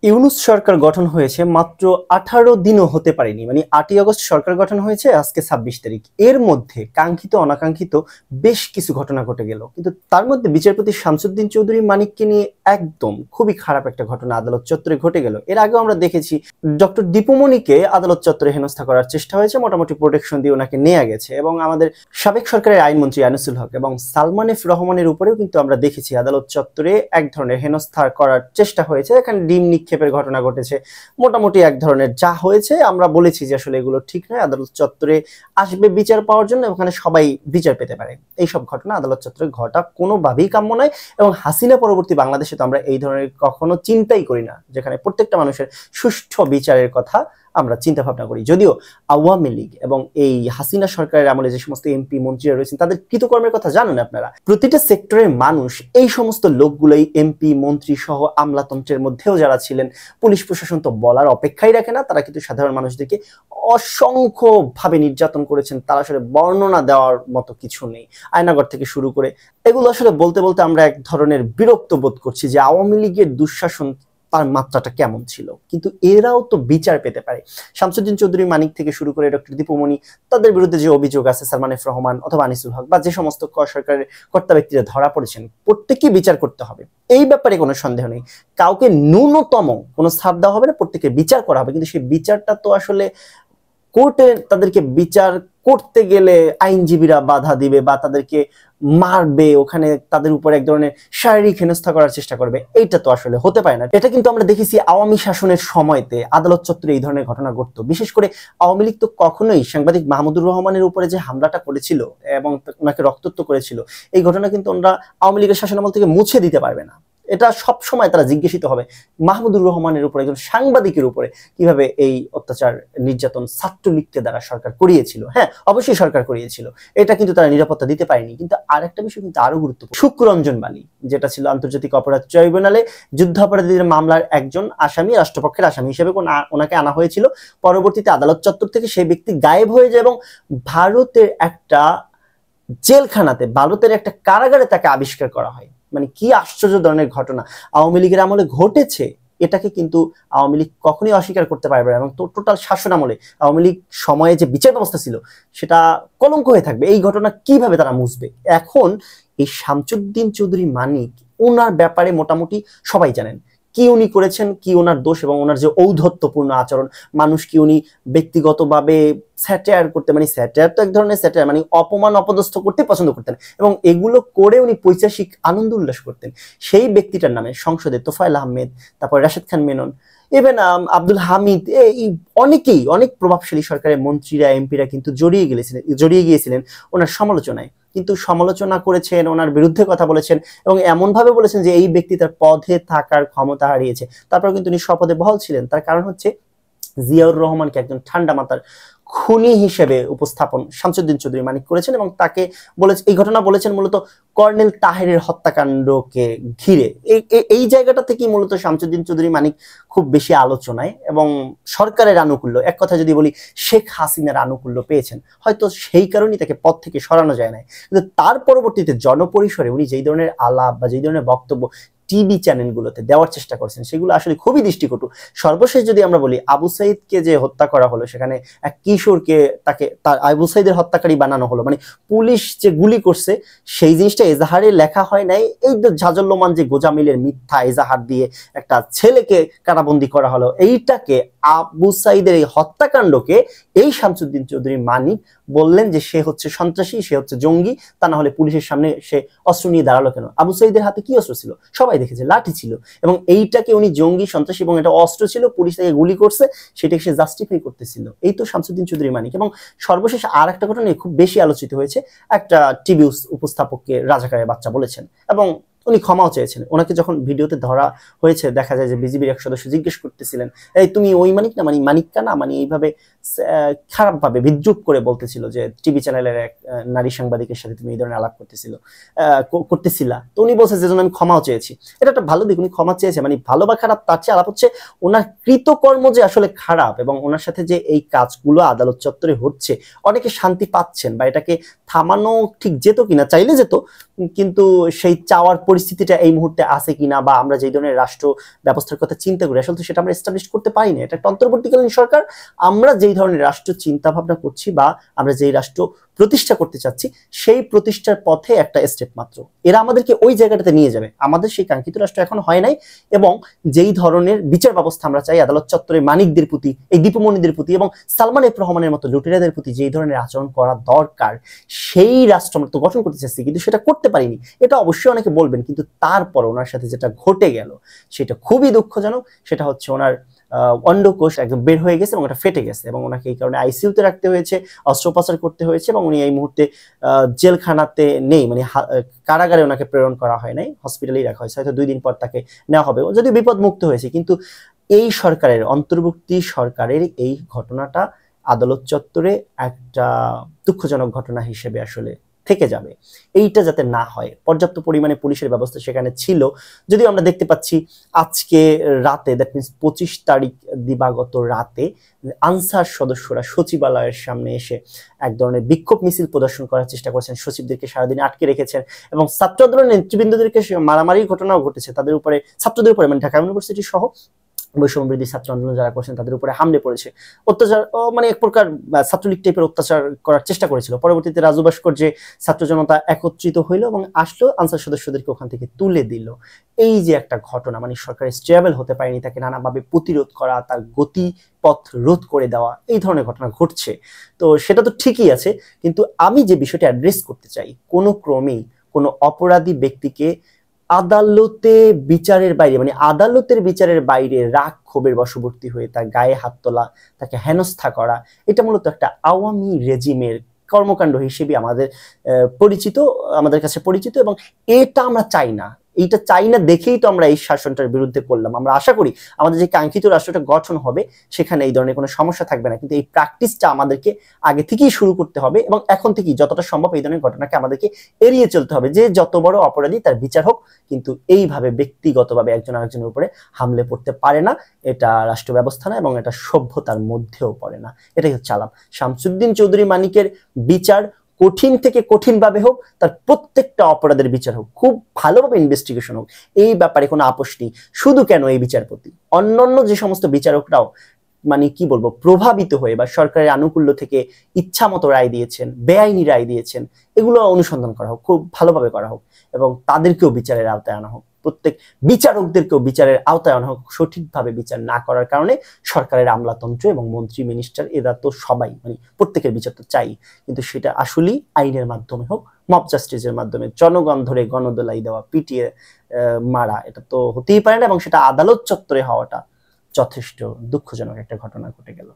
ইউনূস সরকার গঠন হয়েছে মাত্র 18 দিনও হতে পারেনি, মানে 8ই আগস্ট সরকার গঠন হয়েছে, আজকে 26 তারিখ। এর মধ্যে কাঙ্ক্ষিত অনাকাঙ্ক্ষিত বেশ কিছু ঘটনা ঘটে গেল, কিন্তু তার মধ্যে বিচারপতি শামসুদ্দিন চৌধুরী মানিককে নিয়ে একদম খুবই খারাপ একটা ঘটনা আদালত চত্বরে ঘটে গেল। এর আগেও আমরা দেখেছি ডক্টর দীপু মনিকে আদালত চত্বরে হেনস্থা করার চেষ্টা হয়েছে, মোটামুটি প্রোটেকশন দিয়ে ওনাকে নেওয়া গেছে, এবং আমাদের সাবেক সরকারের আইনমন্ত্রী আনিসুল হক এবং সালমান এফ রহমানের উপরেও কিন্তু আমরা দেখেছি আদালত চত্বরে এক ধরনের হেনস্থা করার চেষ্টা হয়েছে। এখানে ডিম নিক্ষেপের ঘটনা ঘটেছে, মোটামুটি এক ধরনের যা হয়েছে আমরা বলেছি যে আসলে এগুলো ঠিক নয়। আদালত চত্বরে আসবে বিচার পাওয়ার জন্য, ওখানে সবাই বিচার পেতে পারে, এইসব ঘটনা আদালত চত্বরে ঘটা কোনোভাবেই কাম্য নয়। এবং হাসিনা পরবর্তী বাংলাদেশে তো আমরা এই ধরনের কখনো চিন্তাই করি না, যেখানে প্রত্যেকটা মানুষের সুষ্ঠু বিচারের কথা আমরা চিন্তা ভাবনা করি। যদিও আওয়ামী লীগ এবং এই হাসিনা সরকারের আমলে যে সমস্ত এমপি মন্ত্রীরা রয়েছেন তাদের কৃতকর্মের কথা জানেন আপনারা। প্রতিটা সেক্টরের মানুষ এই সমস্ত লোকগুলোই এমপি মন্ত্রী সহ আমলাতন্ত্রের মধ্যেও যারা ছিলেন, পুলিশ প্রশাসন তো বলার অপেক্ষাই রাখে না, তারা কিন্তু সাধারণ মানুষদেরকে অসংখ্য ভাবে নির্যাতন করেছেন। তারা আসলে বর্ণনা দেওয়ার মতো কিছু নেই, আয়নাগর থেকে শুরু করে এগুলো আসলে বলতে বলতে আমরা এক ধরনের বিরক্ত বোধ করছি যে আওয়ামী লীগের দুঃশাসন তার মাত্রাটা কেমন ছিল। কিন্তু এরাও তো বিচার পেতে পারে। শামসুদ্দিন চৌধুরী মানিক থেকে শুরু করে ডক্টর দীপু মনি, তাদের বিরুদ্ধে যে অভিযোগ আছে, সালমান এফ রহমান অথবা আনিসুল হক বা যে সমস্ত সরকারের কর্তা ব্যক্তিরা ধরা পড়েছেন, প্রত্যেককেই বিচার করতে হবে, এই ব্যাপারে কোনো সন্দেহ নেই। কাউকে ন্যূনতম কোনো ছাড় দেওয়া হবে না, প্রত্যেকে বিচার করা হবে। কিন্তু সেই বিচারটা তো আসলে কোর্টে তাদেরকে বিচার করতে গেলে আইনজীবীরা বাধা দিবে বা তাদেরকে মারবে, ওখানে তাদের উপর এক ধরনের শারীরিক হেনস্থা করার চেষ্টা করবে, এইটা তো আসলে হতে পারে না। এটা কিন্তু আমরা দেখেছি আওয়ামী শাসনের সময়তে আদালত চত্বরে এই ধরনের ঘটনা ঘটতো। বিশেষ করে আওয়ামী লীগ তো কখনোই সাংবাদিক মাহমুদুর রহমানের উপরে যে হামলাটা করেছিল এবং ওনাকে রক্তাক্ত করেছিল, এই ঘটনা কিন্তু ওনারা আওয়ামী লীগের শাসনামল থেকে মুছে দিতে পারবে না। এটা সব সময় তারা জিজ্ঞাসিত হবে মাহমুদুর রহমানের উপরে, একজন সাংবাদিকের উপরে কিভাবে এই অত্যাচার নির্যাতন ছাত্রলীগকে দ্বারা সরকার করিয়েছিল। হ্যাঁ, অবশ্যই সরকার করিয়েছিল, এটা কিন্তু তারা নিরাপত্তা দিতে পারেনি। কিন্তু আরেকটা বিষয় কিন্তু আরো গুরুত্বপূর্ণ, শুক্ররঞ্জন বালী, যেটা ছিল আন্তর্জাতিক অপরাধ ট্রাইব্যুনালে যুদ্ধাপরাধীদের মামলার একজন আসামি, রাষ্ট্রপক্ষের আসামি হিসেবে ওনাকে আনা হয়েছিল। পরবর্তীতে আদালত চত্বর থেকে সেই ব্যক্তি গায়েব হয়ে যায় এবং ভারতের একটা জেলখানাতে, ভারতের একটা কারাগারে তাকে আবিষ্কার করা হয়। মানে কি আশ্চর্য ধরনের ঘটনা আওয়ামী লীগের আমলে ঘটেছে, এটাকে কিন্তু আওয়ামী লীগ কখনোই অস্বীকার করতে পারবে না। এবং টোটাল শাসন আমলে আওয়ামী লীগ সময়ে যে বিচার ব্যবস্থা ছিল সেটা কলঙ্ক হয়ে থাকবে। এই ঘটনা কিভাবে তারা মুছবে? এখন এই শামসুদ্দিন চৌধুরী মানিক, ওনার ব্যাপারে মোটামুটি সবাই জানেন কি উনি করেছেন, কি ওনার দোষ এবং ওনার যে ঔদ্ধত্যপূর্ণ আচরণ, মানুষ কি উনি ব্যক্তিগতভাবে স্যাটায়ার করতে, মানে স্যাটায়ার তো এক ধরনের স্যাটায়ার, মানে অপমান অপদস্থ করতে পছন্দ করতেন এবং এগুলো করে উনি পৈশাসিক আনন্দ উল্লাস করতেন। সেই ব্যক্তিটার নামে সংসদে তোফায়েল আহমেদ, তারপর রাশেদ খান মেনন, ইভেন আব্দুল হামিদ, এই অনেকেই, অনেক প্রভাবশালী সরকারের মন্ত্রীরা এমপিরা কিন্তু জড়িয়ে গিয়েছিলেন ওনার সমালোচনায়। কিন্তু সমালোচনা করেছেন, ওনার বিরুদ্ধে কথা বলেছেন এবং এমন ভাবে বলেছেন যে এই ব্যক্তি তার পদে থাকার ক্ষমতা হারিয়েছে। তারপর কিন্তু উনি শপথে বহাল ছিলেন। তার কারণ হচ্ছে জিয়াউর রহমানকে একজন ঠান্ডা মাথার খুনি হিসেবে উপস্থাপন শামসুদ্দিন চৌধুরী মানিক করেছেন এবং তাকে বলেছে, এই ঘটনা বলেছেন মূলত কর্নেল তাহেরের হত্যাকাণ্ডকে ঘিরে। এই জায়গাটা থেকেই মূলত শামসুদ্দিন চৌধুরী মানিক খুব বেশি আলোচনায় এবং সরকারের আনুকূল্য, এক কথা যদি বলি শেখ হাসিনার আনুকূল্য পেয়েছেন, হয়তো সেই কারণেই তাকে পদ থেকে সরানো যায় না। কিন্তু তার পরবর্তীতে জনপরিসরে উনি যেই ধরনের আলাপ বা যেই ধরনের বক্তব্য টিভি চ্যানেলগুলোতে দেওয়ার চেষ্টা করছেন, সেগুলো আসলে খুবই দৃষ্টিকটু। সর্বশেষ যদি আমরা বলি, আবু সাইদকে যে হত্যা করা হলো, সেখানে এক কিশোরকে তার আবু সাইদের হত্যাকারী বানানো হলো, মানে পুলিশ যে গুলি করছে সেই জিনিসটা এজাহারে লেখা হয় নাই। এই জাজল্যমান যে গোজামিলের মিথ্যা এজাহার দিয়ে একটা ছেলেকে কারাবন্দি করা হলো, এইটাকে আবু সাইদের এই হত্যাকাণ্ডকে এই শামসুদ্দিন চৌধুরী মানিক বললেন যে সে হচ্ছে সন্ত্রাসী, সে হচ্ছে জঙ্গি, তা না হলে পুলিশের সামনে সে অস্ত্র নিয়ে দাঁড়ালো কেন? আবু সাইদের হাতে কি অস্ত্র ছিল? সবাই দেখেছে, লাঠি ছিল। এবং এইটাকে উনি জঙ্গি, সন্ত্রাসী এবং এটা অস্ত্র ছিল, পুলিশ তাকে গুলি করছে, সেটাকে সে জাস্টিফাই করতেছিল। এই তো শামসুদ্দিন চৌধুরী মানিক। এবং সর্বশেষ আর একটা ঘটনা খুব বেশি আলোচিত হয়েছে, একটা টিভি উপস্থাপককে রাজাকারের বাচ্চা বলেছেন এবং উনি ক্ষমাও চেয়েছেন। ওনাকে যখন ভিডিওতে ধরা হয়েছে, দেখা যায় যে বিজিবির এক সদস্য জিজ্ঞেস করতেছিলেন, এই তুমি ওই মানিক না, মানে মানিক্কা না, মানে এইভাবে খারাপ ভাবে বিদ্রুপ করে বলতেছিল যে টিভি চ্যানেলের এক নারী সাংবাদিকের সাথে তুমি এই ধরনের আলাপ করতেছিলা। তো উনি বলছে যে আমি ক্ষমাও চেয়েছি। এটা একটা ভালো দিক, উনি ক্ষমা চেয়েছে, মানে ভালো বা খারাপ তার চেয়ে আলাপ হচ্ছে ওনার কৃতকর্ম যে আসলে খারাপ এবং ওনার সাথে যে এই কাজগুলো আদালত চত্বরে হচ্ছে, অনেকে শান্তি পাচ্ছেন বা এটাকে থামানো ঠিক যেত কিনা, চাইলে যেত, কিন্তু সেই চাওয়ার পরিস্থিতিটা এই মুহূর্তে আছে কিনা বা আমরা যে ধরনের রাষ্ট্র ব্যবস্থার কথা চিন্তা করি আসলে তো সেটা আমরা এস্টাবলিশ করতে পারি না। এটা একটা অন্তর্বর্তীকালীন সরকার। আমরা যেই ধরনের রাষ্ট্র চিন্তা ভাবনা করছি বা আমরা যেই রাষ্ট্র প্রতিষ্ঠা করতে চাচ্ছি সেই প্রতিষ্ঠার পথে একটা স্টেপ মাত্র। এরা আমাদেরকে ওই জায়গাটাতে নিয়ে যাবে। আমাদের সেই কাঙ্ক্ষিত রাষ্ট্র এখন হয় নাই, এবং যেই ধরনের বিচার ব্যবস্থা আমরা চাই, আদালত চত্বরে মানিকদের প্রতি, এই দীপুমণিদের প্রতি এবং সালমান এফ রহমানের মতো লুটেরাদের প্রতি যেই ধরনের আচরণ করা দরকার, সেই রাষ্ট্র আমরা তো গঠন করতে চাচ্ছি, কিন্তু সেটা করতে পারিনি। এটা অবশ্যই অনেকে বলবেন, কিন্তু তারপর ওনার সাথে যেটা ঘটে গেল সেটা খুবই দুঃখজনক। সেটা হচ্ছে ওনার অন্ডকোষ একদম বের হয়ে গেছে এবং ওটা ফেটে গেছে, এবং ওনাকে এই কারণে আইসিইউতে রাখতে হয়েছে, অস্ত্রোপচার করতে হয়েছে, এবং উনি এই মুহূর্তে জেলখানাতে নেই, মানে কারাগারে ওনাকে প্রেরণ করা হয় নাই, হসপিটালেই রাখা হয়েছে। হয়তো 2 দিন পর তাকে নেওয়া হবে, যদিও বিপদ মুক্ত হয়েছে। কিন্তু এই সরকারের, অন্তর্বর্তী সরকারের এই ঘটনাটা আদালত চত্বরে একটা দুঃখজনক ঘটনা হিসেবে আসলে থেকে যাবে। এইটা যাতে না হয়, পর্যাপ্ত পরিমাণে পুলিশের ব্যবস্থা সেখানে ছিল। যদিও আমরা দেখতে পাচ্ছি আজকে রাতে, দ্যাট মিনস 25 তারিখ দিবাগত রাতে আনসার সদস্যরা সচিবালয়ের সামনে এসে এক ধরনের বিক্ষোভ মিছিল প্রদর্শন করার চেষ্টা করেছেন, সচিবদেরকে সারাদিন আটকে রেখেছেন, এবং ছাত্র আন্দোলনের নেতৃবৃন্দদেরকে মারামারির ঘটনাও ঘটেছে তাদের উপরে, ছাত্রদের উপরে, মানে ঢাকা ইউনিভার্সিটি সহ বৈষম্যবিরোধী ছাত্র আন্দোলন যারা করছেন তাদের উপরে হামলে পড়েছে, অত্যাচার, মানে এক প্রকার ছাত্রলীগ টাইপের অত্যাচার করার চেষ্টা করেছিল। পরবর্তীতে রাজু ভাস্কর যে ছাত্র জনতা একত্রিত হইলো এবং আসলো, আনসার সদস্যদেরকে ওখান থেকে তুলে দিল। এই যে একটা ঘটনা, মানে সরকার স্টেবল হতে পারেনি, তাকে নানাভাবে প্রতিরোধ করা, তার গতিপথ রোধ করে দেওয়া, এই ধরনের ঘটনা ঘটছে। তো সেটা তো ঠিকই আছে, কিন্তু আমি যে বিষয়টা অ্যাড্রেস করতে চাই, কোনো ক্রমেই কোনো অপরাধী ব্যক্তিকে আদালতে বিচারের বাইরে, মানে আদালতের বিচারের বাইরে রাগ ক্ষোভের বশবর্তী হয়ে তার গায়ে হাত তোলা, তাকে হেনস্থা করা, এটা মূলত একটা আওয়ামী রেজিমের কর্মকাণ্ড হিসেবে আমাদের কাছে পরিচিত, এবং এটা আমরা চাই না। এইটা চাই না দেখেই তো আমরা এই শাসনটার বিরুদ্ধে করলাম। আমরা আশা করি আমাদের যে কাঙ্ক্ষিত রাষ্ট্রটা গঠন হবে সেখানে এই ধরনের কোনো সমস্যা থাকবে না, কিন্তু এই প্র্যাকটিসটা আমাদেরকে আগে থেকেই শুরু করতে হবে, এবং এখন থেকেই যতটা সম্ভব এই ধরনের ঘটনাকে আমাদেরকে এড়িয়ে চলতে হবে। যে যত বড় অপরাধী তার বিচার হোক, কিন্তু এইভাবে ব্যক্তিগতভাবে একজন আরেকজনের উপরে হামলে পড়তে পারে না। এটা রাষ্ট্র ব্যবস্থা না, এবং এটা সভ্যতার মধ্যেও পড়ে না। এটাই হচ্ছে আলাপ। শামসুদ্দিন চৌধুরী মানিকের বিচার কঠিন থেকে কঠিন ভাবে হোক, তার প্রত্যেকটা অপরাধের বিচার হোক, খুব ভালোভাবে ইনভেস্টিগেশন হোক, এই ব্যাপারে কোনো আপোষ নেই। শুধু কেন এই বিচারপতি, অন্যান্য যে সমস্ত বিচারকরাও মানে কি বলবো প্রভাবিত হয়ে বা সরকারের আনুকূল্য থেকে ইচ্ছা মতো রায় দিয়েছেন, বেআইনি রায় দিয়েছেন, এগুলো অনুসন্ধান করা হোক, খুব ভালোভাবে করা হোক, এবং তাদেরকেও বিচারের আওতায় আনা হোক। প্রত্যেক বিচারকদেরকেও বিচারের আওতায় আনা হোক। সঠিকভাবে বিচার না করার কারণে সরকারের আমলাতন্ত্র এবং মন্ত্রী মিনিস্টার এরা তো সবাই, মানে প্রত্যেকের বিচার তো চাই, কিন্তু সেটা আসলেই আইনের মাধ্যমে হোক, মব জাস্টিসের মাধ্যমে। জনগণ ধরে গণদোলাই দেওয়া, পিটিয়ে মারা, এটা তো হতেই পারে না, এবং সেটা আদালত চত্বরে হওয়াটা যথেষ্ট দুঃখজনক একটা ঘটনা ঘটে গেল।